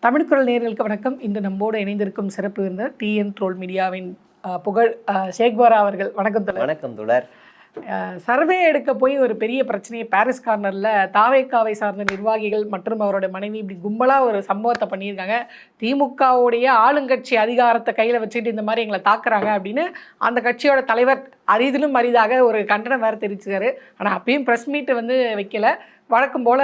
தமிழ் குரல் நேயர்களுக்கு வணக்கம். இன்று நம்மோடு இணைந்திருக்கும் சிறப்பு விருந்தினர் டிஎன் ட்ரோல் மீடியாவின் புகழ் ஷேக்வாரா அவர்கள். வணக்கம் தொடர். வணக்கம் தொடர். சர்வே எடுக்க போய் ஒரு பெரிய பிரச்சனையை பாரிஸ் கார்னரில் தாவேக்காவை சார்ந்த நிர்வாகிகள் மற்றும் அவரோட மனைவி இப்படி கும்பலாக ஒரு சம்பவத்தை பண்ணியிருக்காங்க. திமுகவுடைய ஆளுங்கட்சி அதிகாரத்தை கையில் வச்சுட்டு இந்த மாதிரி எங்களை தாக்குறாங்க அப்படின்னு அந்த கட்சியோட தலைவர் அரிதிலும் அரிதாக ஒரு கண்டனம் வேறு தெரிவிச்சாரு. ஆனால் அப்பயும் ப்ரெஸ் மீட் வைக்கல. வழக்கம் போல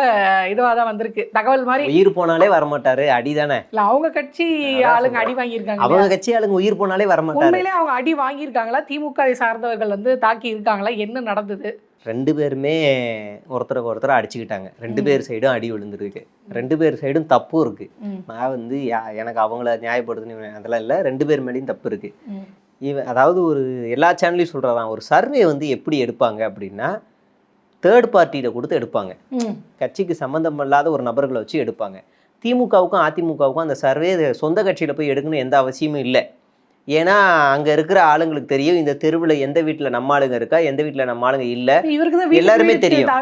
இதுவாக தான் வந்திருக்கு தகவல் மாதிரி. உயிர் போனாலே வரமாட்டாரு, அடிதானே? இல்ல அவங்க கட்சி ஆளுங்க அடி வாங்கியிருக்காங்க. அவங்க கட்சி ஆளுங்க உயிர் போனாலே வரமாட்டாரு. உண்மையிலே அவங்க அடி வாங்கியிருக்காங்களா? திமுக சார்ந்தவர்கள் தாக்கி இருக்காங்களா? என்ன நடந்தது? ரெண்டு பேருமே ஒருத்தருக்கு ஒருத்தர் அடிச்சுக்கிட்டாங்க. ரெண்டு பேர் சைடும் அடி விழுந்துருக்கு. ரெண்டு பேர் சைடும் தப்பும் இருக்கு. நான் எனக்கு அவங்கள நியாயப்படுத்துன்னு அதெல்லாம் இல்லை. ரெண்டு பேர் மேலேயும் தப்பு இருக்கு. அதாவது ஒரு எல்லா சேனல்லையும் சொல்றதான், ஒரு சர்வே எப்படி எடுப்பாங்க அப்படின்னா தேர்ட் பார்ட்டியில கொடுத்து எடுப்பாங்க. கட்சிக்கு சம்மந்தம் இல்லாத ஒரு நபர்களை வச்சு எடுப்பாங்க. திமுகவுக்கும் அதிமுகவுக்கும் அந்த சர்வே சொந்த கட்சியில போய் எடுக்கணும் எந்த அவசியமும் இல்லை. ஏன்னா அங்க இருக்கிற ஆளுங்களுக்கு தெரியும் இந்த தெருவில் எந்த வீட்டுல நம்ம ஆளுங்க இருக்கா, எந்த வீட்டுல நம்ம ஆளுங்க இல்லை, எல்லாருமே தெரியும்.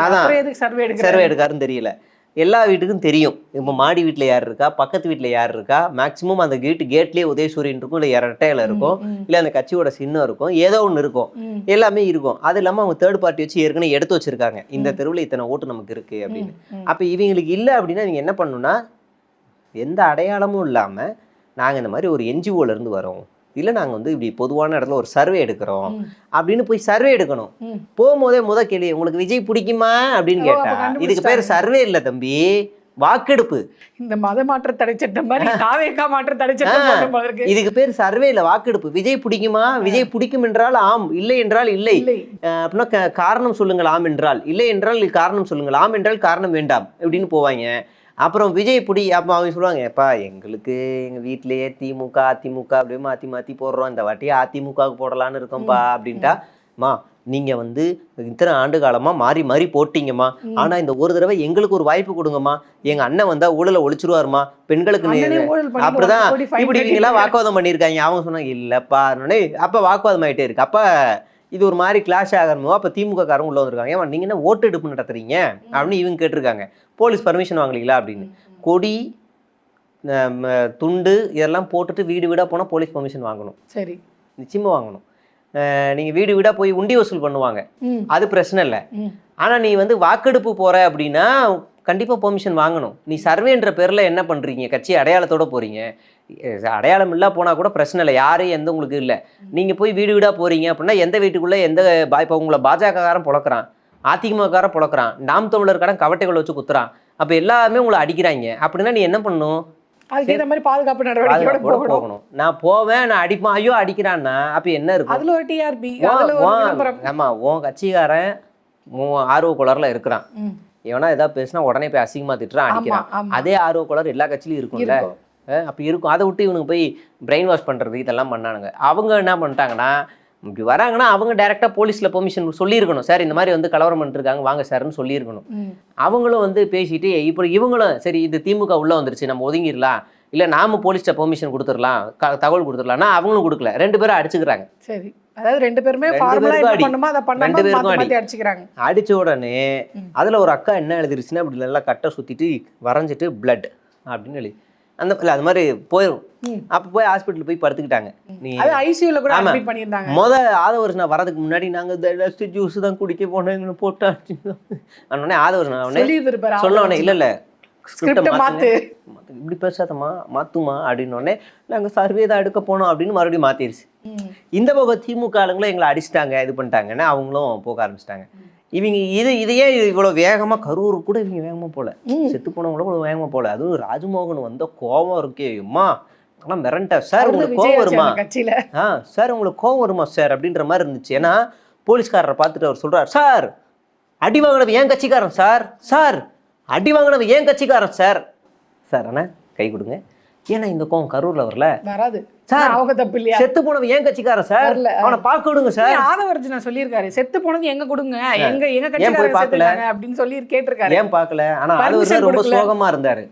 அதான் சர்வே எடுக்காருன்னு தெரியல, எல்லா வீட்டுக்கும் தெரியும். இப்போ மாடி வீட்டில் யார் இருக்கா, பக்கத்து வீட்டில் யார் இருக்கா, மேக்சிமம் அந்த கேட்லேயே உதயசூரியன் இருக்கும், இல்லை இரட்டையில இருக்கும், இல்லை அந்த கட்சியோட சின்னம் இருக்கும், ஏதோ ஒன்று இருக்கும், எல்லாமே இருக்கும். அது இல்லாமல் அவங்க தேர்ட் பார்ட்டி வச்சு ஏற்கனவே எடுத்து வச்சிருக்காங்க இந்த தெருவில் இத்தனை ஓட்டு நமக்கு இருக்கு அப்படின்னு. அப்போ இவங்களுக்கு இல்லை அப்படின்னா நீங்கள் என்ன பண்ணணும்னா, எந்த அடையாளமும் இல்லாமல் நாங்கள் இந்த மாதிரி ஒரு என்ஜிஓல இருந்து வரோம், இல்லை நாங்கள் இப்படி பொதுவான இடத்துல ஒரு சர்வே எடுக்கிறோம் அப்படின்னு போய் சர்வே எடுக்கணும். போகும்போதே கேள்வி, உங்களுக்கு விஜய் பிடிக்குமா அப்படின்னு கேட்டா இதுக்கு பேர் சர்வே இல்லை தம்பி, வாக்கெடுப்பு. இந்த மத மாற்ற தடை சட்டம் மாதிரி தாவேக்கா மாற்ற தடை சட்டம் இதுக்கு பேர் சர்வே இல்லை, வாக்கெடுப்பு. விஜய் பிடிக்குமா, விஜய் பிடிக்கும் என்றால் ஆம், இல்லை என்றால் இல்லை அப்படின்னா காரணம் சொல்லுங்கள், ஆம் என்றால் இல்லை என்றால் காரணம் சொல்லுங்கள், ஆம் என்றால் காரணம் வேண்டாம் அப்படின்னு போவாங்க. அப்புறம் விஜய் பிடி அப்போ அவங்க சொல்லுவாங்க, எப்பா எங்களுக்கு எங்கள் வீட்டிலேயே திமுக அதிமுக அப்படியே மாற்றி மாற்றி போடுறோம், இந்த வாட்டியே அதிமுகவுக்கு போடலான்னு இருக்கோம்ப்பா அப்படின்ட்டா, மா நீங்கள் இத்தனை ஆண்டு காலமாக மாறி மாறி போட்டீங்கம்மா, ஆனால் இந்த ஒரு தடவை எங்களுக்கு ஒரு வாய்ப்பு கொடுங்கம்மா, எங்கள் அண்ணன் வந்தால் ஊழலை ஒழிச்சிருவாருமா, பெண்களுக்கு அப்படிதான் இப்படி இவங்கெல்லாம் வாக்குவாதம் பண்ணியிருக்காங்க. அவங்க சொன்னாங்க இல்லைப்பா, அப்போ வாக்குவாதம் ஆகிட்டே இருக்கு. அப்போ இது ஒரு மாதிரி கிளாஷ் ஆகணுமோ. அப்போ திமுக காரங்க உள்ள வந்திருக்காங்க, ஏன் நீங்கள் என்ன ஓட்டு எடுப்பு நடத்துறீங்க அப்படின்னு இவங்க கேட்டிருக்காங்க. போலீஸ் பர்மிஷன் வாங்கலீங்களா அப்படின்னு. கொடி துண்டு இதெல்லாம் போட்டுட்டு வீடு வீடாக போனால் போலீஸ் பர்மிஷன் வாங்கணும். சரி, நிச்சயமாக வாங்கணும். நீங்கள் வீடு வீடாக போய் உண்டி வசூல் பண்ணுவாங்க, அது பிரச்சனை இல்லை. ஆனால் நீ வாக்கெடுப்பு போகிற அப்படின்னா கண்டிப்பாக பெர்மிஷன் வாங்கணும். நீ சர்வேன்ற பேரில் என்ன பண்ணுறீங்க, கட்சி அடையாளத்தோடு போகிறீங்க. அடையாளம் இல்லா போனால் கூட பிரச்சனை இல்லை, யாரும் எந்த உங்களுக்கு இல்லை. நீங்கள் போய் வீடு வீடாக போகிறீங்க அப்படின்னா எந்த வீட்டுக்குள்ளே இப்போ உங்களை பாஜகக்காரன் புழக்கிறான், அதிமுகக்காரன் புழக்கிறான், நாம் தமிழர்காரன் கவட்டைகள் வச்சு குத்துறான், அப்போ எல்லாமே உங்களை அடிக்கிறாங்க அப்படின்னா நீ என்ன பண்ணணும், அதுக்கேற்ற மாதிரி பாதுகாப்பு நடவடிக்கையோட போகணும். நான் போவேன், நான் அடிப்பேன், ஐயோ அடிக்கிறான்னா அப்போ என்ன இருக்கும், அதில் ஒரு டிஆர்பி. ஆமாம், உன் கட்சிக்காரன் ஆர்வ கோளாறுல இருக்கிறான், எவனா ஏதாவது பேசினா உடனே போய் அசிங்கமாக திட்டுறான், அடிக்கிறான். அதே ஆர்வ கோளாறு எல்லா கட்சியிலும் இருக்கும்ல. அப்போ இருக்கும். அதை விட்டு இவனுக்கு போய் பிரெயின் வாஷ் பண்ணுறது இதெல்லாம் பண்ணானுங்க. அவங்க என்ன பண்ணிட்டாங்கன்னா, இப்படி வராங்கன்னா அவங்க டைரெக்டாக போலீஸில் பெர்மிஷன் சொல்லியிருக்கணும், சார் இந்த மாதிரி கலவரம் பண்ணிருக்காங்க வாங்க சார்னு சொல்லியிருக்கணும். அவங்களும் பேசிட்டு இப்போ இவங்களும் சரி இது திமுக உள்ளே வந்துருச்சு நம்ம ஒதுங்கிடலாம், இல்லை நாம போலீஸ்ட்ட பெர்மிஷன் கொடுத்துடலாம், தகவல் கொடுத்துடலாம்னா அவங்களும் கொடுக்கல, ரெண்டு பேரும் அடிச்சுக்கிறாங்க. சரி, அதாவது ரெண்டு பேருமே அடிச்ச உடனே அதுல ஒரு அக்கா என்ன எழுதிருச்சுன்னா இப்படி நல்லா கட்டை சுத்திட்டு வரைஞ்சிட்டு பிளட் அப்படின்னு எழுதி அது மாதிரி போயிடும். அப்ப போய் ஹாஸ்பிட்டல் போய் படுத்துக்கிட்டாங்க. ஆதவர்ஷனா வரதுக்கு முன்னாடி நாங்க ஜூஸ் தான் குடிக்க போனோம் போட்டு ஆதவர்ஷனா சொன்ன இல்ல இப்படி பேசாதமா மாத்துமா அப்படின்னு நாங்க சர்வே தான் எடுக்க போனோம் அப்படின்னு மறுபடியும் மாத்திருச்சு. இந்த பக்கம் திமுக ஆளுங்களும் எங்களை அடிச்சுட்டாங்க, இது பண்ணிட்டாங்கன்னா அவங்களும் போக ஆரம்பிச்சிட்டாங்க. இவங்க இதையே இவ்வளவு வேகமா கரூர் கூட இவங்க வேகமா போல, செத்து போனவங்கள கூட வேகமா போல. அதுவும் ராஜ்மோகன் வந்த கோபம் இருக்கே, அம்மா ஆனா மிரண்டா, சார் உங்களுக்கு கோவம் வருமா, சார் உங்களுக்கு கோவம் வருமா சார் அப்படின்ற மாதிரி இருந்துச்சு. ஏன்னா போலீஸ்காரரை பார்த்துட்டு அவர் சொல்றாரு, சார் அடி வாங்கினது ஏன் கட்சிக்காரன் சார், சார் அடி வாங்கினது ஏன் கட்சிக்காரன் சார், சார் அண்ணா கை கொடுங்க. ஏன்னா இந்த கோவம் கரூர்ல வராது சார், அவங்க தப்பு இல்லையா, செத்து போனது ஏன் கட்சிக்காரன் சார், அவனை பார்க்க விடுங்க சார். ஆதவர்ஜனா சொல்லியிருக்காரு, செத்து போனது எங்க கொடுங்க, எங்க கட்சிக்காரன் பார்க்கல அப்படின்னு சொல்லி கேட்டிருக்காரு. ஏன் பார்க்கல? ஆனா ஆதவர்ஜனா ரொம்ப சோகமா இருந்தாரு.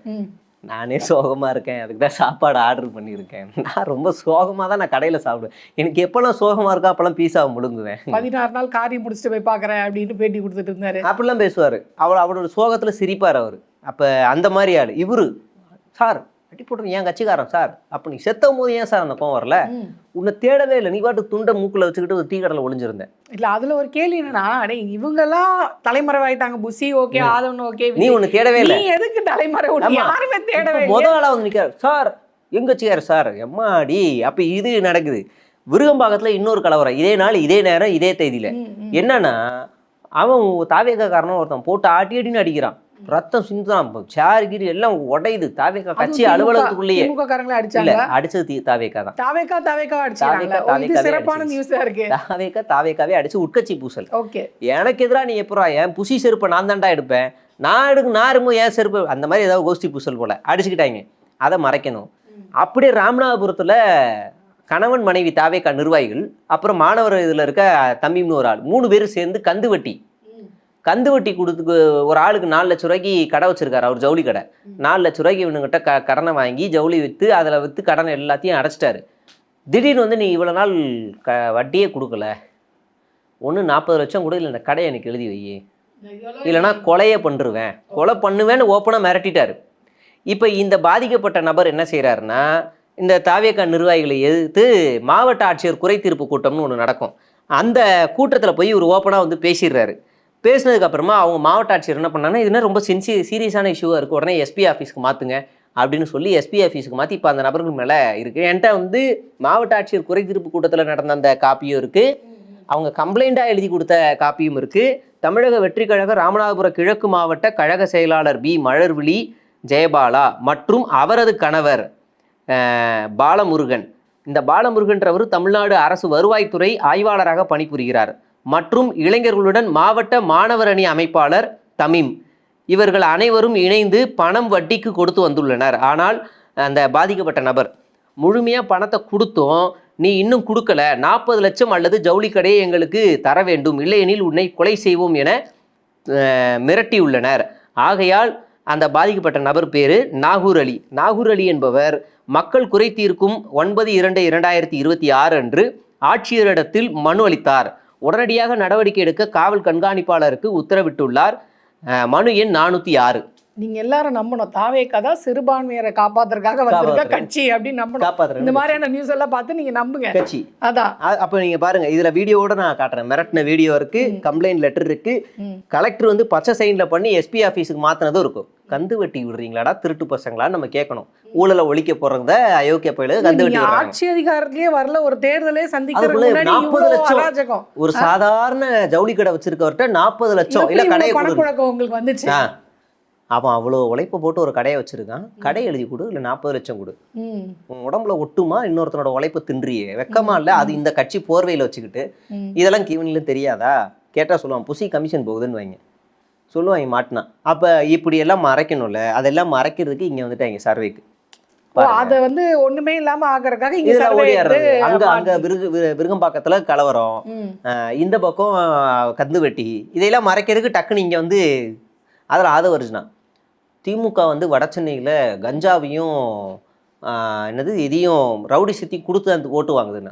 நானே சோகமா இருக்கேன், அதுக்கு தான் சாப்பாடு ஆர்டர் பண்ணியிருக்கேன். நான் ரொம்ப சோகமா தான் நான் கடையில சாப்பிடுவேன். எனக்கு எப்பெல்லாம் சோகமா இருக்கா அப்பெல்லாம் பீஸாவை முழுங்குவேன். 16 நாள் காரியம் முடிச்சுட்டு போய் பாக்குறேன் அப்படின்னு பேட்டி கொடுத்துட்டு இருந்தாரு. அப்படிலாம் பேசுவாரு. அவரோட சோகத்துல சிரிப்பார் அவரு. அப்ப அந்த மாதிரி ஆளு இவரு. சார் அடி போட்டு என் கட்சிக்காரன் சார், அப்போ நீ செத்தும் போது ஏன் சார் அந்த கோவம் வரல? உன்னை தேடவே இல்லை, நீ பாட்டு துண்டை மூக்கில் வச்சுக்கிட்டு ஒரு டீ கடையில் ஒளிஞ்சிருந்தேன். இல்ல அதுல ஒரு கேள்வி என்னன்னா, அடே இவங்கெல்லாம் தலைமறைவாயிட்டாங்க, புசி ஓகே, ஆதவன் ஓகே, நீ ஒன்று தேடவே இல்லை, நீ எதுக்கு தலைமறை விட்டு யாருமே தேடவே இல்லை. முதல் ஆளாக வந்து நிற்கிறார் சார் எங்க கட்சிக்காரர் சார், எம்மாடி. அப்போ இது நடக்குது. விருகம்பாக்கத்தில் இன்னொரு கலவரம், இதே நாள் இதே நேரம் இதே தேதியில். என்னன்னா அவன் தாவேகா காரணம் ஒருத்தன் போட்டு ஆட்டி அடின்னு அடிக்கிறான், ரத்தம் சிந்துதான், சேர் கீரி எல்லாம் உடையுது. தாவேகா கட்சி அலுவலகத்துக்குள்ளேயே அடிச்சாங்க. அடிச்சது தாவேகா தான். தாவேகா அடிச்சாங்க. சிறப்பான நியூஸா இருக்கு. தாவேகாவே அடிச்சு உட்கட்சி பூசல். ஓகே, எனக்கு எதிரா நீ எப்பரா என் புசி செருப்பை நான் தாண்டா எடுப்பேன், நான் இருக்கும் ஏன் செருப்பு, அந்த மாதிரி ஏதாவது கோஷ்டி பூசல் போல அடிச்சுக்கிட்டாங்க. அதை மறைக்கணும். அப்படியே ராமநாதபுரத்துல கணவன் மனைவி தாவேகா நிர்வாகிகள், அப்புறம் மாணவர் இதுல இருக்க தம்பின்னு ஒரு ஆள், 3 பேரும் சேர்ந்து கந்து வட்டி கொடுத்து ஒரு ஆளுக்கு 4 லட்ச ரூபாய்க்கு கடை வச்சிருக்காரு. அவர் ஜவுளி கடை. 4 லட்ச ரூபாய்க்கு இவனுங்கிட்ட கடனை வாங்கி ஜவுளி விற்று அதில் விற்று கடனை எல்லாத்தையும் அடைச்சிட்டாரு. திடீர்னு வந்து நீ இவ்வளோ நாள் வட்டியே கொடுக்கல, ஒன்று 40 லட்சம் கூட இல்லை, இந்த கடையை எனக்கு எழுதி வை, இல்லைனா கொலையே பண்ணுருவேன், கொலை பண்ணுவேன்னு ஓப்பனாக மிரட்டிட்டாரு. இப்போ இந்த பாதிக்கப்பட்ட நபர் என்ன செய்கிறாருன்னா, இந்த தாவேகா நிர்வாகிகளை எதிர்த்து மாவட்ட ஆட்சியர் குறைதீர்ப்பு கூட்டம்னு ஒன்று நடக்கும். அந்த கூட்டத்தில் போய் ஒரு ஓப்பனாக வந்து பேசிடுறாரு. பேசினதுக்கப்புறமா அவங்க மாவட்ட ஆட்சியர் என்ன பண்ணாங்கன்னா, இதுனா ரொம்ப சீரியஸான இஷ்யூவாக இருக்குது, உடனே எஸ்பி ஆஃபீஸ்க்கு மாற்றுங்க அப்படின்னு சொல்லி எஸ்பி ஆஃபீஸுக்கு மாற்றி இப்போ அந்த நபர்கள் மேலே இருக்குது. என்கிட்ட வந்து மாவட்ட ஆட்சியர் குறைதீர்ப்பு கூட்டத்தில் நடந்த அந்த காப்பியும் இருக்குது, அவங்க கம்ப்ளைண்ட்டாக எழுதி கொடுத்த காப்பியும் இருக்குது. தமிழக வெற்றி கழக ராமநாதபுரம் கிழக்கு மாவட்ட கழக செயலாளர் பி மலர்விழி ஜெயபாலா மற்றும் அவரது கணவர் பாலமுருகன், இந்த பாலமுருகன்றவர் தமிழ்நாடு அரசு வருவாய்த்துறை ஆய்வாளராக பணிபுரிகிறார், மற்றும் இளைஞர்களுடன் மாவட்ட மாணவர் அணி அமைப்பாளர் தமீம், இவர்கள் அனைவரும் இணைந்து பணம் வட்டிக்கு கொடுத்து வந்துள்ளனர். ஆனால் அந்த பாதிக்கப்பட்ட நபர் முழுமையாக பணத்தை கொடுத்தும் நீ இன்னும் கொடுக்கல, 40 லட்சம் அல்லது ஜவுளி கடையை எங்களுக்கு தர வேண்டும், இல்லையெனில் உன்னை கொலை செய்வோம் என மிரட்டியுள்ளனர். ஆகையால் அந்த பாதிக்கப்பட்ட நபர் பேர் நாகூர் அலி. நாகூர் அலி என்பவர் மக்கள் குறை தீர்க்கும் 9/2/2026 அன்று ஆட்சியரிடத்தில் மனு அளித்தார். உடனடியாக நடவடிக்கை எடுக்க காவல் கண்காணிப்பாளருக்கு உத்தரவிட்டுள்ளார். மனு எண் 406. நீங்க எல்லாரும் நம்பணும், தாவேகா தான் சிறுபான்மையரை காப்பாத்துறதுக்காக வந்திருக்க கட்சி அப்படின்னு நம்பணும். இந்த மாதிரியான நியூஸ் எல்லாம் பார்த்து நீங்க நம்புங்க கட்சி. அதான் அப்ப நீங்க பாருங்க, இதுல வீடியோவோட நான் காட்டுறேன், மிரட்டின வீடியோ இருக்கு, கம்ப்ளைண்ட் லெட்டர் இருக்கு, கலெக்டர் வந்து பச்சை சைன்ல பண்ணி எஸ்பி ஆபீஸுக்கு மாத்தினதும் இருக்கும். கந்து வெட்டி விடுறீங்களாடா திருட்டு பசங்களா நம்ம கேட்கணும். ஊழலை ஒழிக்க போறத அயோக்கிய பயில கந்து வெட்டி ஆட்சி அதிகாரத்திலேயே வரல, ஒரு தேர்தலே சந்திக்கிறது 40 லட்சம் ஒரு சாதாரண ஜவுளி கடை வச்சிருக்கவர்கிட்ட 40 லட்சம் இல்ல கடையை பணப்புழக்கம் உங்களுக்கு வந்துச்சு. அவன் அவ்வளோ உழைப்பை போட்டு ஒரு கடையை வச்சிருக்கான், கடை எழுதி கொடு இல்லை 40 லட்சம் கொடு, உன் உடம்புல ஒட்டுமா இன்னொருத்தனோட உழைப்பு தின்றியே, வெக்கமா இல்லை? அது இந்த கட்சி போர்வையில் வச்சுக்கிட்டு இதெல்லாம் கிவனிலும் தெரியாதா? கேட்டால் சொல்லுவான் புசி கமிஷன் போகுதுன்னு வைங்க, சொல்லுவாங்க மாட்டினா. அப்போ இப்படி எல்லாம் மறைக்கணும்ல, அதெல்லாம் மறைக்கிறதுக்கு இங்கே வந்துட்டாங்க சர்வேக்கு. அதை வந்து ஒண்ணுமே இல்லாம ஆக்குறதுக்காக அங்க விருகம்பாக்கத்துல கலவரம், இந்த பக்கம் கந்து வெட்டி, இதையெல்லாம் மறைக்கிறதுக்கு டக்குன்னு இங்க வந்து அதில் ஆதவர்ஜுனா திமுக வந்து வட சென்னையில் கஞ்சாவையும் என்னது இதையும் ரவுடி சித்தி கொடுத்து அந்த ஓட்டு வாங்குதுன்னா,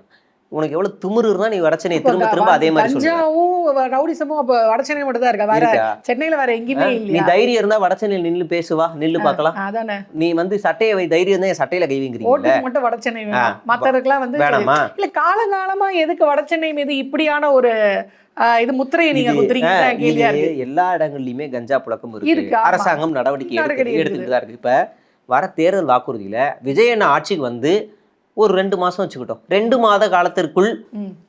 உனக்கு எவ்வளவு திமிருன்னா நீ வட சென்னை திரும்ப திரும்ப அதே மாதிரி கஞ்சாவும் ரவுடிசமும் அப்ப வட சென்னை மட்டும் தான் இருக்கா, வேற சென்னையில வேற எங்கேயுமே இல்லை. நீ தைரியம் இருந்தா வட சென்னையில் நில்லு பேசுவா, நில்லு பார்க்கலாம். அதானே நீ வந்து சட்டையை தைரியம் தான் என் சட்டையில கை வைக்கிறீங்க, ஓட்டுக்கு மட்டும் வட சென்னை வேணும், மற்றவருக்குலாம் வந்து வேணாமா? இல்ல காலங்காலமா எதுக்கு வட சென்னை மீது இப்படியான ஒரு இது முத்திரையை நீங்க குத்துறீங்க? எல்லா இடங்கள்லயுமே கஞ்சா புழக்கம் இருக்கு, அரசாங்கம் நடவடிக்கை எடுத்துட்டு தான் இருக்கு. இப்ப வர தேர்தல் வாக்குறுதியில விஜயன் ஆட்சிக்கு வந்து ஒரு 2 மாசம் வச்சுக்கிட்டோம், 2 மாத காலத்திற்குள்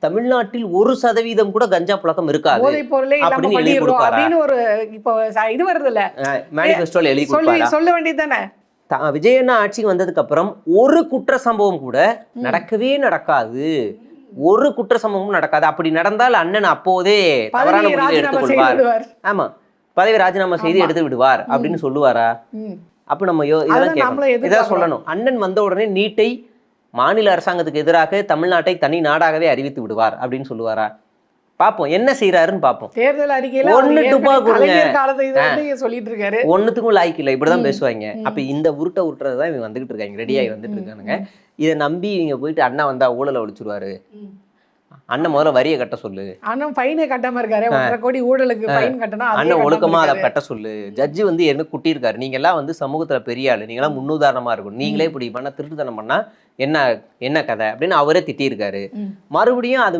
தமிழ்நாட்டில் 1% கூட கஞ்சா புழக்கம் இருக்காது அப்படின்னு எழுதி கொடுப்பாரு. ஒரு இப்போ இது வருது இல்ல, மேனிஃபெஸ்டோல எழுதி கொடுப்பாரு, சொல்ல வேண்டியதானே. விஜயன் ஆட்சிக்கு வந்ததுக்கு அப்புறம் ஒரு குற்ற சம்பவம் கூட நடக்கவே நடக்காது, ஒரு குற்ற சம்பவமும் நடக்காது. அப்படி நடந்தால் அண்ணன் அப்போதே தவறான முடிவை எடுத்துக்கொள்வார், ஆமா பதவி ராஜினாமா செய்து எடுத்து விடுவார் அப்படின்னு சொல்லுவாரா? அப்ப நம்ம இதெல்லாம் கேட்கணும், இதான் சொல்லணும். அண்ணன் வந்த உடனே நீட்டை மாநில அரசாங்கத்துக்கு எதிராக தமிழ்நாட்டை தனி நாடாகவே அறிவித்து விடுவார் அப்படின்னு சொல்லுவாரா? பாப்போம் என்ன செய்யறாருன்னு பாப்போம். தேர்தல் அறிக்கையில சொல்லிட்டு இருக்காரு, ஒண்ணுத்துக்கும் லாய்க்கு இல்லை, இப்படிதான் பேசுவாங்க. அப்ப இந்த உருட்டுறதுதான் இவங்க வந்துகிட்டு இருக்காங்க, ரெடியாகி வந்துட்டு இருக்கானுங்க. இதை நம்பி இவங்க போயிட்டு அண்ணா வந்தா ஊழலை ஒழிச்சிருவாரு, அண்ணன் முதல்ல வரியை கட்ட சொல்லு, அண்ணன் ஃபைனே கட்டாம இருக்காரு, 1.5 கோடி ஊழலுக்கு ஃபைன் கட்டணும், அண்ணன் ஒழுக்கமா அதை கட்ட சொல்லு. ஜட்ஜி வந்து என்ன குட்டி இருக்காரு, நீங்க எல்லாம் வந்து சமூகத்துல பெரிய ஆளு, நீங்க எல்லாம் முன்னுதாரணமா இருக்கணும், நீங்களே இப்படி பண்ண திருட்டுத்தனம் பண்ணா என்ன கதை அப்படின்னு அவரே திட்டியிருக்காரு. மறுபடியும் அது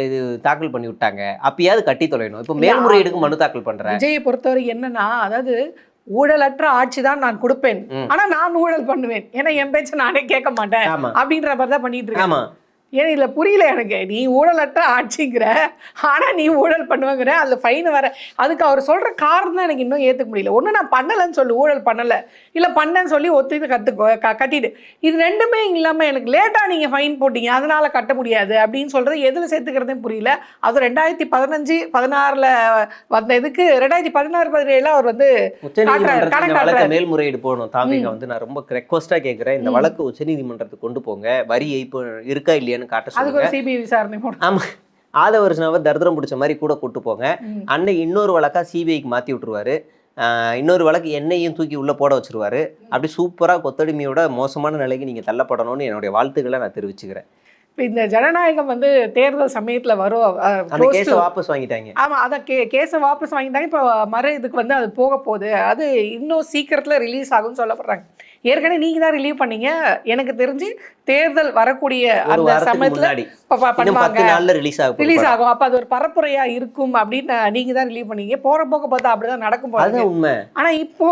இது தாக்கல் பண்ணி விட்டாங்க. அப்பயாவது கட்டி தொலைணும். இப்போ மேல்முறையீடுக்கு மனு தாக்கல் பண்றேன். விஜயை பொறுத்தவரை என்னன்னா, அதாவது ஊழலற்ற ஆட்சி தான் நான் கொடுப்பேன், ஆனா நான் ஊழல் பண்ணுவேன், ஏன்னா என் பேச்ச நானே கேட்க மாட்டேன் அப்படின்ற மாதிரி தான் பண்ணிட்டு இருக்கேன். ஏன்னா இதுல புரியல எனக்கு, நீ ஊழலற்ற ஆட்சிங்கிற, ஆனா நீ ஊழல் பண்ணுவாங்கிற, அதுல ஃபைன் வர. அதுக்கு அவர் சொல்ற காரணம் தான் எனக்கு இன்னும் ஏத்துக்க முடியல. ஒண்ணு நான் பண்ணலன்னு சொல்லு, ஊழல் பண்ணல, இல்ல பண்ணேன்னு சொல்லி ஒத்துட்டு கட்டிடு. இது ரெண்டுமே இல்லாம எனக்கு லேட்டா நீங்க ஃபைன் போட்டீங்க அதனால கட்ட முடியாது அப்படின்னு சொல்றது எதுல சேர்த்துக்கிறதே புரியல. அது 2015-16 வந்த இதுக்கு 2016-17 அவர் வந்து மேல்முறையீடு போகணும். தாமிக வந்து நான் ரொம்ப ரெக்வஸ்டா கேட்கிறேன், இந்த வழக்கு உச்சநீதிமன்றத்துக்கு கொண்டு போங்க, வரி ஏய்ப்பு இருக்கா இல்லையா காட்ட சொல்லுங்க. சிபிஐ விசாரணை போடணும். ஆமா, ஆதவர்ஷனாவை தரித்திரம் பிடிச்ச மாதிரி கூட கூட்டு போங்க. அன்னைக்கு இன்னொரு வழக்கா சிபிஐக்கு மாத்தி விட்டுருவாரு, இன்னொரு வழக்கு என்னையும் தூக்கி உள்ள போட வச்சிருவாரு. அப்படி சூப்பரா கொத்தடிமையோட மோசமான நிலைக்கு நீங்க தள்ளப்படணும்னு என்னுடைய வாழ்த்துக்களை நான் தெரிவிச்சுக்கிறேன். இந்த ஜனநாயகம் வந்து தேர்தல் சமயத்துல வரும், வாபஸ் வாங்கிட்டாங்க. ஆமா, அதான் கேஸை வாபஸ் வாங்கிட்டாங்க. இப்போ இதுக்கு வந்து அது போக போகுது, அது இன்னும் சீக்கிரத்துல ரிலீஸ் ஆகும்னு சொல்லப்படுறாங்க. ஏற்கனவே நீங்க தான் ரிலீவ் பண்ணீங்க, எனக்கு தெரிஞ்சு தேர்தல் வரக்கூடிய அந்த சமயத்துல ரிலீஸ் ஆகும், அப்ப அது ஒரு பரப்புரையா இருக்கும் அப்படின்னு நீங்க தான் ரிலீவ் பண்ணீங்க. போற போக்க பார்த்தா அப்படிதான் நடக்கும் போது. ஆனா இப்போ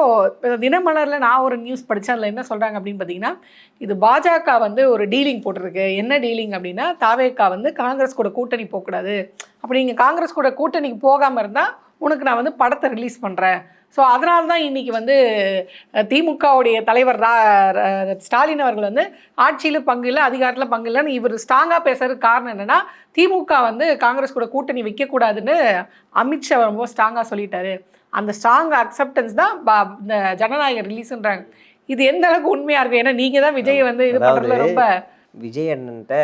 தினமலர்ல நான் ஒரு நியூஸ் படிச்சேன், அதுல என்ன சொல்றாங்க அப்படின்னு பாத்தீங்கன்னா, இது பாஜக வந்து ஒரு டீலிங் போட்டிருக்கு. என்ன டீலிங் அப்படின்னா, தாவேகா வந்து காங்கிரஸ் கூட கூட்டணி போகக்கூடாது, அப்படி நீங்க காங்கிரஸ் கூட கூட்டணிக்கு போகாம இருந்தா உனக்கு நான் வந்து படத்தை ரிலீஸ் பண்றேன். ஸோ அதனால தான் இன்றைக்கி வந்து திமுகவுடைய தலைவர் ஸ்டாலின் அவர்கள் வந்து ஆட்சியில் பங்கு இல்லை, அதிகாரத்தில் பங்கு இல்லைன்னு இவர் ஸ்ட்ராங்காக பேசுறதுக்கு காரணம் என்னென்னா, திமுக வந்து காங்கிரஸ் கூட கூட்டணி வைக்கக்கூடாதுன்னு அமித்ஷா ரொம்ப ஸ்ட்ராங்காக சொல்லிட்டாரு. அந்த ஸ்ட்ராங் அக்செப்டன்ஸ் தான் இந்த ஜனநாயக ரிலீஸ்ன்றாங்க. இது எந்த அளவுக்கு உண்மையாக இருக்கும்? ஏன்னா நீங்கள் தான் விஜய் வந்து இது பண்ணுறதுல ரொம்ப. விஜய் அண்ணன்ட்ட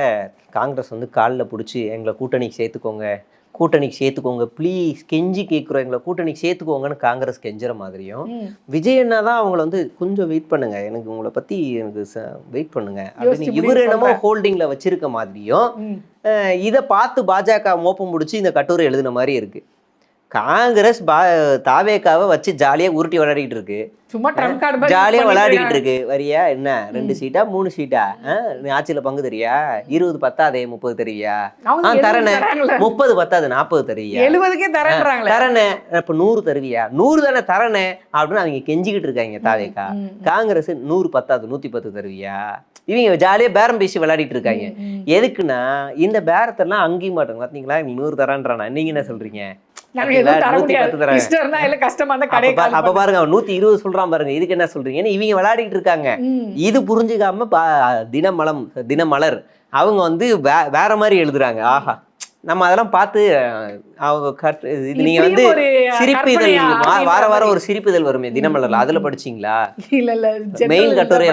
காங்கிரஸ் வந்து காலில் பிடிச்சி எங்களை கூட்டணிக்கு சேர்த்துக்கோங்க ப்ளீஸ் கெஞ்சி கேட்குறோம், எங்களை கூட்டணிக்கு சேர்த்துக்கோங்கன்னு காங்கிரஸ் கெஞ்சுற மாதிரியும், விஜய் அண்ணா தான் அவங்கள வந்து கொஞ்சம் வெயிட் பண்ணுங்க, எனக்கு உங்களை பற்றி எனக்கு வெயிட் பண்ணுங்க அப்படின்னு இவர் என்னமோ ஹோல்டிங்கில் வச்சிருக்க மாதிரியும், இதை பார்த்து பாஜக மோப்பம் முடிச்சு இந்த கட்டுரை எழுதின மாதிரி இருக்கு. காங்கிரஸ் தாவேக்காவை வச்சு ஜாலியா உருட்டி விளையாடிட்டு இருக்கு, ஜாலியா விளையாடிக்கிட்டு இருக்கு. வரியா என்ன 2 சீட்டா 3 சீட்டா, ஆட்சியில பங்கு தெரியா, 20 பத்தாதே 30 தெரியா, தரனே 30 பத்தாது 40 தெரியா, 70க்கே தரனே இப்ப 100 தருவியா, 100 தானே தரனே அப்படின்னு அவங்க கெஞ்சிக்கிட்டு இருக்காங்க தாவேக்கா. காங்கிரஸ் 100 பத்தாது 110 தருவியா, இவங்க ஜாலியா பேரம் பேசி விளையாடிட்டு இருக்காங்க. எதுக்குன்னா இந்த பேரத்தெல்லாம் அங்கேயும் மாட்டாங்க. பாத்தீங்களா 100 தரான்றானா, நீங்க என்ன சொல்றீங்க? அப்ப பாருங்க 120 சொல்றான் பாருங்க, இதுக்கு என்ன சொல்றீங்க? இவங்க விளையாடிட்டு இருக்காங்க. இது புரிஞ்சுக்காம தினமலர் அவங்க வந்து வேற மாதிரி எழுதுறாங்க. ஆஹா, நம்ம அதெல்லாம் பார்த்து அவங்க நீங்க வந்து சிரிப்பிதழ் வார ஒரு சிரிப்பிதழ் வருமே தினமலர்ல, அதுல படிச்சீங்களா? மெயின் கட்டுரை.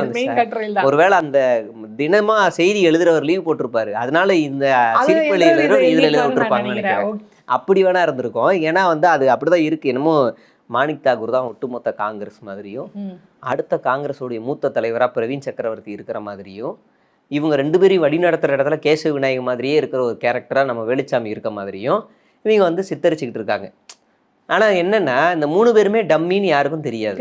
ஒருவேளை அந்த தினமா செய்தி எழுதுறவர் லீவ் போட்டிருப்பாரு, அதனால இந்த சிரிப்பு எழுதுறவர் இதுல எழுத விட்டுருப்பாங்கன்னு நினைக்கிறேன். அப்படி வேணா இருந்திருக்கும். ஏன்னா வந்து அது அப்படிதான் இருக்கு. என்னமோ மாணிக் தாக்கூர் தான் ஒட்டுமொத்த காங்கிரஸ் மாதிரியும், அடுத்த காங்கிரஸோடைய மூத்த தலைவரா பிரவீன் சக்கரவர்த்தி இருக்கிற மாதிரியும், இவங்க 2 பேரையும் வழி நடத்துற இடத்துல கேசவ விநாயகம் மாதிரியே இருக்கிற ஒரு கேரக்டரா நம்ம வேலுச்சாமி இருக்க மாதிரியும் இவங்க வந்து சித்தரிச்சுக்கிட்டு இருக்காங்க. ஆனா என்னன்னா, இந்த 3 பேருமே டம்மின்னு யாருக்கும் தெரியாது.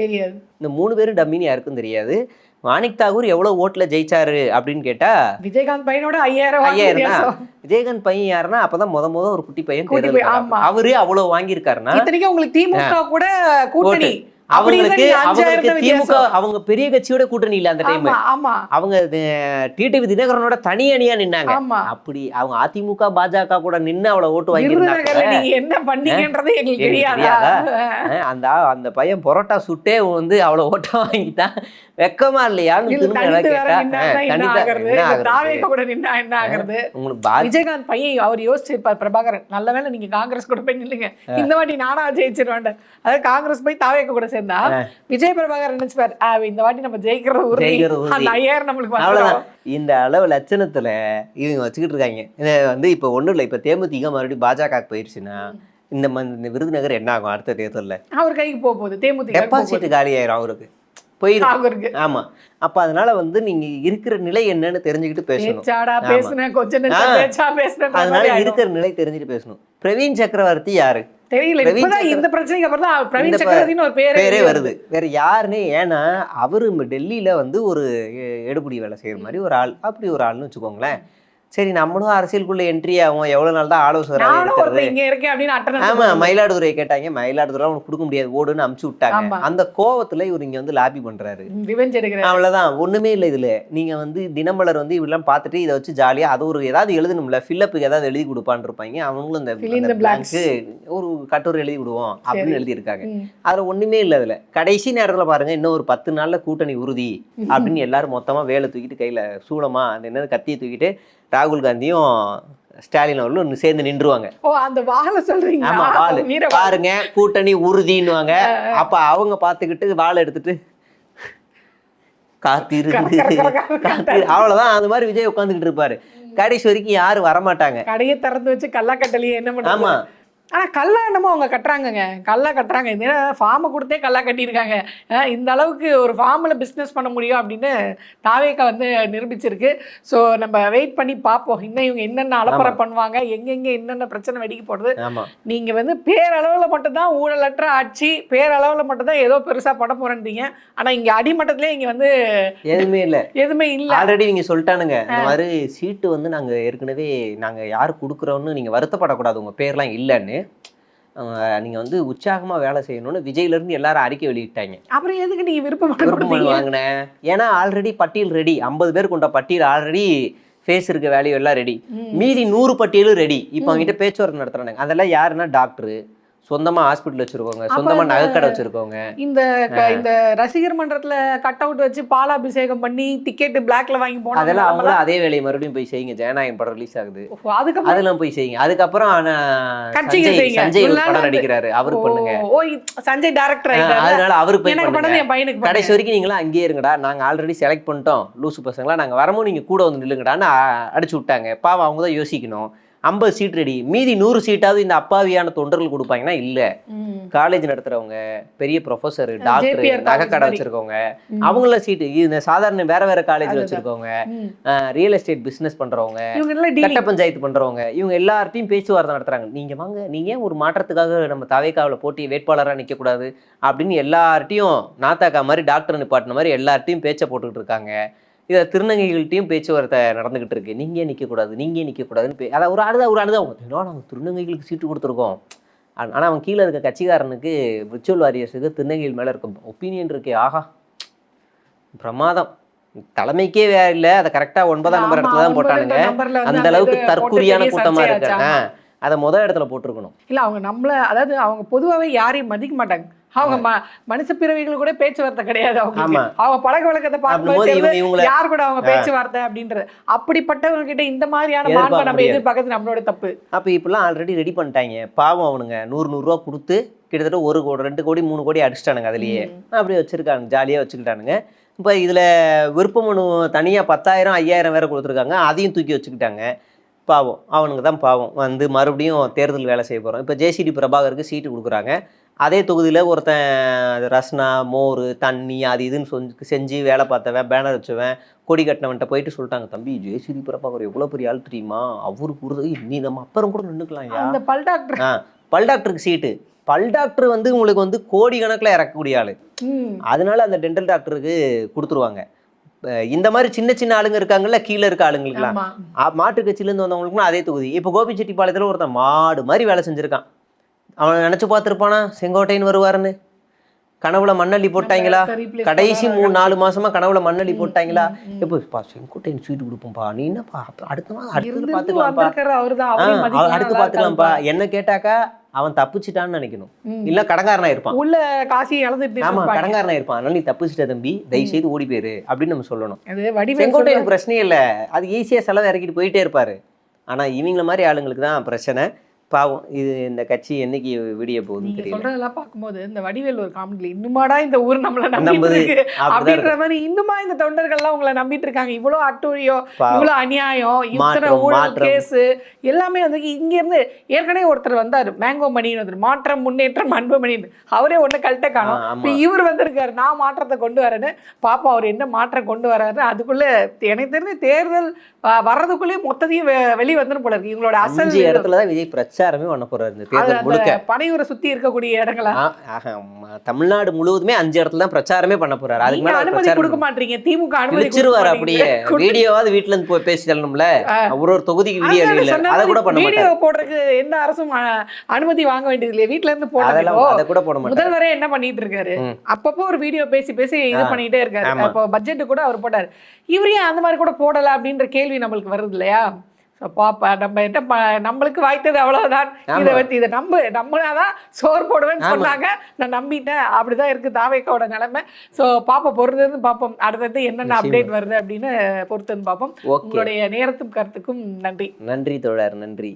இந்த 3 பேரும் டம்மின்னு யாருக்கும் தெரியாது. மாணிக் தாக்கூர் எவ்வளவு ஓட்டுல ஜெயிச்சாரு அப்படின்னு கேட்டா, விஜயகாந்த் பையனோட 5000. விஜயகாந்த் பையன் யாருன்னா அப்பதான் முத ஒரு குட்டி பையன், அவரு அவ்வளவு வாங்கியிருக்காருன்னா, உங்களுக்கு திமுக கூட கூட்டணி, அவங்களுக்கு திமுக அவங்க பெரிய கட்சியோட கூட்டணி இல்ல அந்த டைம். அவங்க டிடிவி தினகரனோட தனி அணியா நின்னாங்க. அப்படி அவங்க அதிமுக பாஜக கூட நின்று அவ்வளவு ஓட்டு வாங்கியிருந்தாங்க. என்ன பண்ணீங்கன்றது எங்களுக்கு தெரியாதா? அந்த பையன் பரோட்டா சுட்டே வந்து அவ்வளவு ஓட்ட வாங்கிட்டான். வெக்கமா இல்லையான்னு விஜயகாந்த் பையன் அவர் யோசிச்சிருப்பார், பிரபாகரன் நல்ல வேளை நீங்க காங்கிரஸ் கூட போய் நில்லுங்க, இந்த வாட்டி நானா ஜெயிச்சிருவேன். அதாவது காங்கிரஸ் போய் தாவேக்க கூட சேர்ந்தா விஜய் பிரபாகரன் நினைச்சுப்பார், இந்த வாட்டி நம்ம ஜெயிக்கிறது ஒரு 5000 நம்மளுக்கு அவ்வளவுதான். இந்த அளவு லட்சணத்துல இவங்க வச்சுக்கிட்டு இருக்காங்க. வந்து இப்ப ஒண்ணும் இல்லை, இப்ப தேமுதிக மறுபடியும் பாஜக போயிருச்சுன்னா இந்த விருதுநகர் என்ன ஆகும்? அடுத்த தேர்தலில் அவர் கைக்கு போக போகுது, தேமுதிக டெபாசிட் காலி ஆயிரும் அவருக்கு. போயிருக்கு. ஆமா, அப்ப அதனால வந்து நீங்க இருக்கிற நிலை என்னன்னு தெரிஞ்சுக்கிட்டு பேசணும். அதனால இருக்கிற நிலை தெரிஞ்சுட்டு பேசணும். பிரவீன் சக்கரவர்த்தி யாரு தெரியல. இந்த பிரச்சனைக்கு அப்புறம் தான் பிரவீன் சக்கரவர்த்தின்னு ஒரு பேரே வருது. வேற யாருன்னு, ஏன்னா அவரு டெல்லியில வந்து ஒரு எடுபடி வேலை செய்யற மாதிரி ஒரு ஆள், அப்படி ஒரு ஆள்னு வச்சுக்கோங்களேன். சரி, நம்மளும் அரசியலுக்குள்ள என்ட்ரி ஆகும், எவ்வளவு நாள் தான் ஆலோசகராக இருக்கிறது. ஆமா, மயிலாடுதுறை கேட்டாங்க, மயிலாடுதுறை அவனுக்கு கொடுக்க முடியாது, ஓடுன்னு அமுச்சு விட்டாங்க. அந்த கோவத்துல இவர் இங்க வந்து லாபி பண்றாரு. அவ்வளவுதான், ஒண்ணுமே இல்லை இதுல. நீங்க வந்து தினமலர் வந்து இப்படிலாம் பார்த்துட்டு இதை வச்சு ஜாலியா அது ஒரு ஏதாவது எழுதணும்ல, ஃபில்லப்புக்கு ஏதாவது எழுதி கொடுப்பான்னு இருப்பாங்க. அவங்களும் இந்த பிளாங்க்கு ஒரு கட்டுரை எழுதி விடுவோம் அப்படின்னு எழுதி இருக்காங்க. அதுல ஒண்ணுமே இல்லை. அதுல கடைசி நேரத்துல பாருங்க, இன்னும் ஒரு 10 நாள்ல கூட்டணி உறுதி அப்படின்னு எல்லாரும் மொத்தமா வேலை தூக்கிட்டு கையில சூளமா அந்த என்னது கத்தியை தூக்கிட்டு ராகுல் காந்தியும் ஸ்டாலின் அவர்களும் சேர்ந்து நின்றுவாங்க. அந்த வாளை சொல்றீங்க? ஆமா, வாளு பாருங்க, கூட்டணி உறுதின்னுவாங்க. அப்ப அவங்க பாத்துக்கிட்டு வாளை எடுத்துட்டு காத்திரு அவ்வளவுதான். அந்த மாதிரி விஜய் உட்காந்துக்கிட்டு இருப்பாரு. கடைசி வரைக்கும் யாரும் வரமாட்டாங்க. கடையை திறந்து வச்சு கல்லா கட்டலையே என்ன பண்ண. ஆமா, ஆனா கல்லா என்னமோ அவங்க கட்டுறாங்கங்க, கல்லா கட்டுறாங்க. இந்த ஃபார்மை கொடுத்தே கல்லா கட்டியிருக்காங்க. இந்த அளவுக்கு ஒரு ஃபார்மில் பிஸ்னஸ் பண்ண முடியும் அப்படின்னு தாவேக்கா வந்து நிரூபிச்சிருக்கு. ஸோ நம்ம வெயிட் பண்ணி பார்ப்போம், இன்னும் இவங்க என்னென்ன அலப்பறை பண்ணுவாங்க, எங்கெங்கே என்னென்ன பிரச்சனை வெடிக்க போடுது. நீங்கள் வந்து பேரளவில் மட்டும்தான் ஊழலற்ற ஆட்சி, பேரளவில் மட்டும்தான் ஏதோ பெருசாக பண்ண போகிறேன்றீங்க. ஆனால் இங்கே அடிமட்டத்திலே இங்கே வந்து எதுவுமே இல்லை. ஆல்ரெடி நீங்கள் சொல்லிட்டானுங்க, இந்த மாதிரி சீட்டு வந்து நாங்கள் ஏற்கனவே நாங்கள் யார் கொடுக்குறோன்னு நீங்கள் வருத்தப்படக்கூடாது, உங்கள் பேர்லாம் இல்லைன்னு. நீங்க வந்து உற்சாகமா வேலை செய்யணும்னு விஜய்ல இருந்து எல்லாரும் அறிக்கை வெளியிட்டாங்க. அப்புறம் எதுக்கு நீங்க விருப்பம் வாங்கினேன்? ஏன்னா ஆல்ரெடி பட்டியல் ரெடி, 50 பேர் கொண்ட பட்டியல் ஆல்ரெடி, ஃபேஸ் இருக்க வேல்யூ எல்லாம் ரெடி, மீதி 100 பட்டியலும் ரெடி. இப்போ அவங்ககிட்ட பேச்சுவார்த்தை நடத்துறாங்க. அதெல்லாம் யாருன்னா டாக்டரு, சொந்தமா ஹாஸ்பிட்டல் வச்சிருக்கோங்க, சொந்தமா நகைக்கடை வச்சிருக்கோங்க. இந்த ரசிகர் மன்றத்துல கட் அவுட் வச்சு பாலாபிஷேகம் பண்ணி டிக்கெட் பிளாக்ல வாங்கி போனா அதெல்லாம் அவங்கள அதே வேலையை மறுபடியும் போய் செய்யுங்க. ஜனநாயகன் படம் ரிலீஸ் ஆகுது, அதெல்லாம் போய் செய்யுங்க. அதுக்கப்புறம் சஞ்சய் படம் நடிக்கிறாரு, அவரு பண்ணுங்க. சஞ்சய் டைரக்டர், அதனால அவருக்கு போய் பண்ணுங்க. கடைசி வரைக்கும் நீங்களா அங்கேயே இருங்கடா, நாங்க ஆல்ரெடி செலக்ட் பண்ணிட்டோம் லூசு பசங்களா, நாங்க வரமோ நீங்க கூட வந்து நில்லுங்கடான்னு அடிச்சு விட்டாங்க. பாவம், அவங்க தான் யோசிக்கணும். 50 சீட் ரெடி, மீதி 100 சீட்டாவது இந்த அப்பாவியான தொண்டர்கள் கொடுப்பாங்கன்னா இல்ல. காலேஜ் நடத்துறவங்க, பெரிய ப்ரொஃபஸர், டாக்டர், நகைக்கடை வச்சிருக்கவங்க, அவங்கள சீட்டு, இந்த சாதாரண வேற காலேஜ்ல வச்சிருக்கவங்க, ரியல் எஸ்டேட் பிசினஸ் பண்றவங்க, கட்ட பஞ்சாயத்து பண்றவங்க, இவங்க எல்லார்ட்டையும் பேச்சுவார்த்தை நடத்துறாங்க. நீங்க வாங்க, நீங்க ஒரு மாற்றத்துக்காக நம்ம தவேகாவில் போட்டி வேட்பாளராக நிக்க கூடாது அப்படின்னு எல்லார்ட்டையும் நாத்தாக்கா மாதிரி டாக்டர் நிப்பாட்டின மாதிரி எல்லார்ட்டையும் பேச்சை போட்டுக்கிட்டு இருக்காங்க. இதில் திருநங்கைகள்ட்டையும் பேச்சுவார்த்தை நடந்துகிட்டு இருக்கு. நீங்க நிற்கக்கூடாது, நீங்க நிற்கக்கூடாதுன்னு அதாவது ஒரு அழுதா அவங்க நாங்கள் திருநங்கைகளுக்கு சீட்டு கொடுத்துருக்கோம். ஆனால் அவன் கீழே இருக்க கட்சிக்காரனுக்கு விர்ச்சுவல் வாரியர்ஸுக்கு திருநங்கைகள் மேலே இருக்கும் ஒப்பீனியன் இருக்கே, ஆஹா பிரமாதம். தலைமைக்கே வேற இல்லை, அதை கரெக்டாக 9ஆம் நம்பர் இடத்துல தான் போட்டானுங்க. அந்த அளவுக்கு தற்குறியான கூட்டமாக இருக்கு. அதை முதல் இடத்துல போட்டிருக்கணும். இல்லை, அவங்க நம்மள, அதாவது அவங்க பொதுவாகவே யாரையும் மதிக்க மாட்டாங்க. அவங்க மனுஷ பிறவிகள் கூட பேச்சுவார்த்தை கிடையாது. அவங்க பழக்க வழக்கத்தை பார்க்கும்போது யார் கூட அவங்க பேச்சுவார்த்தை அப்படின்றது. அப்படிப்பட்டவங்க கிட்ட இந்த மாதிரியான மாண்பை நம்ம எதிர்பார்க்கறது நம்மளோட தப்பு. அப்ப இப்பெல்லாம் ஆல்ரெடி ரெடி பண்ணிட்டாங்க. பாவம், அவனுங்க 100 ரூபா கொடுத்து கிட்டத்தட்ட 1 கோடி 2 கோடி 3 கோடி அடிச்சிட்டானுங்க. அதுலயே அப்படியே வச்சிருக்காங்க, ஜாலியா வச்சுக்கிட்டானுங்க. இப்போ இதுல விருப்ப மனு தனியா 10,000 5,000 வேற கொடுத்துருக்காங்க, அதையும் தூக்கி வச்சுக்கிட்டாங்க. பாவம், அவனுக்கு தான் பாவம். வந்து மறுபடியும் தேர்தல் வேலை செய்ய போகிறோம். இப்போ ஜேசிடி பிரபாகருக்கு சீட்டு கொடுக்குறாங்க. அதே தொகுதியில் ஒருத்தன் ரஸ்னா, மோர், தண்ணி அது இதுன்னு செஞ்சு வேலை பார்த்தவன், பேனர் வச்சவன், கொடி கட்டினவன்ட்ட போயிட்டு சொல்லிட்டாங்க, தம்பி ஜேசிடி பிரபாகர் எவ்வளோ பெரிய ஆள் தெரியுமா, அவரு கொடுத்தது நீ நம்ம அப்புறம் கூட நின்றுக்கலாம். பல் டாக்டர், பல் டாக்டருக்கு சீட்டு. பல் டாக்டர் வந்து உங்களுக்கு வந்து கோடி கணக்கில் இறக்கக்கூடிய ஆள், அதனால அந்த டென்டல் டாக்டருக்கு கொடுத்துருவாங்க. இந்த மாதிரி சின்ன சின்ன ஆளுங்க இருக்காங்கல்ல, கீழே இருக்க ஆளுங்களுக்குலாம், மாட்டு கட்சியிலேருந்து வந்தவங்களுக்குலாம் அதே தொகுதி. இப்போ கோபிச்செட்டிப்பாளையத்தில் ஒருத்தன் மாடு மாதிரி வேலை செஞ்சுருக்கான். அவனை நினச்சி பார்த்துருப்பானா செங்கோட்டையன் வருவாருன்னு? கனவுல மண்ணள்ளி போட்டாங்களா? கடைசி 3-4 மாசமா கனவுல மண்ணள்ளி போட்டாங்களா? எப்போ செங்கோட்டையன் சீட்டு கொடுப்போம்ப்பா, நீ என்னப்பா அடுத்து பார்த்துக்கலாம்ப்பா, அடுத்து பார்த்துக்கலாம்ப்பா என்ன கேட்டாக்கா அவன் தப்பிச்சிட்டான்னு நினைக்கணும். இல்ல கடங்காரனா இருப்பான், உள்ள காசி இழந்துட்டு. ஆமா, கடங்காரனா இருப்பான். அதனால நீ தப்பிச்சிட்ட தம்பி, தயவு செய்து ஓடி போயிரு அப்படின்னு நம்ம சொல்லணும். செங்கோட்டையன் பிரச்சனையே இல்லை, அது ஈஸியா செலவு இறக்கிட்டு போயிட்டே இருப்பாரு. ஆனா இவங்கள மாதிரி ஆளுங்களுக்கு தான் பிரச்சனை. பாவம் இது இந்த கட்சி என்னைக்கு விடிய போகுதுன்னு நீங்க தெரியல. சொல்றதெல்லாம் பார்க்கும்போது இந்த வடிவேல் ஒரு காமெடியில் இன்னுமாடா இந்த ஊர் நம்மள நம்பிட்டு நம்புது. இருக்கு அப்படிதான் அப்படின்ற மாதிரி இன்னுமா இந்த தொண்டர்கள்லாம் உங்களை நம்பிட்டு இருக்காங்க. இவ்வளவு அட்டுழியோ, பாவம். இவ்வளவு அநியாயம், இத்தனை மாற்றம், ஊழல் மாற்றம். கேஸ் எல்லாமே வந்து இங்க இருந்து ஏற்கனவே ஒருத்தர் வந்தாரு, மேங்கோ மணின்னு ஒருத்தர், மாற்றம் முன்னேற்றம் அன்பு மணின்னு, அவரே ஒண்ணு கழட்ட காணோம். ஆமா. இப்ப இவர் வந்திருக்காரு, நான் மாற்றத்தை கொண்டு வரேன்னு. பாப்பா அவர் என்ன மாற்றம் கொண்டு வராரு. அதுக்குள்ள எனக்கு தெரிஞ்ச தேர்தல் வர்றதுக்குள்ளேயே மொத்தத்தையும் வெளியே வந்துடும் போல இருக்கு. இவங்களோட அசல் 5 இடத்துல தான் விஜய் பிரச்சாரமே பண்ண போறாரு இந்த தேர்தல் முழுக்க. பனையூரை சுத்தி இருக்கக்கூடிய இடங்களா தமிழ்நாடு முழுவதுமே 5 இடத்துல தான் பிரச்சாரமே பண்ண போறாரு. அதுக்கு நீங்க மேல அனுமதி பிரச்சாரம் கொடுக்க மாட்டீங்க. திமுக அனுமதி விழிச்சிருவாரு. அப்படியே வீடியோவாவது வீட்டுல இருந்து போய் பேசி தரணும்ல. ஒரு தொகுதிக்கு வீடியோ இல்ல, அதை கூட பண்ண வீடியோ மாட்டாரு. போடுறதுக்கு எந்த அரசும் அனுமதி வாங்க வேண்டியது இல்லையா? வீட்ல இருந்து அதெல்லாம் போடுறதுக்கோ அதை கூட போட மாட்டாரு. முதல்வரே என்ன பண்ணிட்டு இருக்காரு, அப்பப்போ ஒரு வீடியோ பேசி பேசி இது பண்ணிட்டே இருக்காரு. அப்போ பட்ஜெட் கூட அவர் போட்டாரு. இவரையும் அந்த மாதிரி கூட போடல அப்படின்ற கேள்வி நம்மளுக்கு வருது இல்லையா? பாப்பா நம்ம என்ன நம்மளுக்கு வாய்த்தது அவ்வளவுதான். இதை நம்பினாதான் சோறு போடுவேன்னு சொன்னாங்க, நான் நம்பிட்டேன். அப்படிதான் இருக்கு தாவேக்காவோட நிலைமை. ஸோ பாப்பா பொறுத்தது பார்ப்போம், அடுத்தது என்னென்ன அப்டேட் வருது அப்படின்னு பொறுத்தது பார்ப்போம். உங்களுடைய நேரத்துக்கும் கருத்துக்கும் நன்றி. நன்றி தோழர், நன்றி.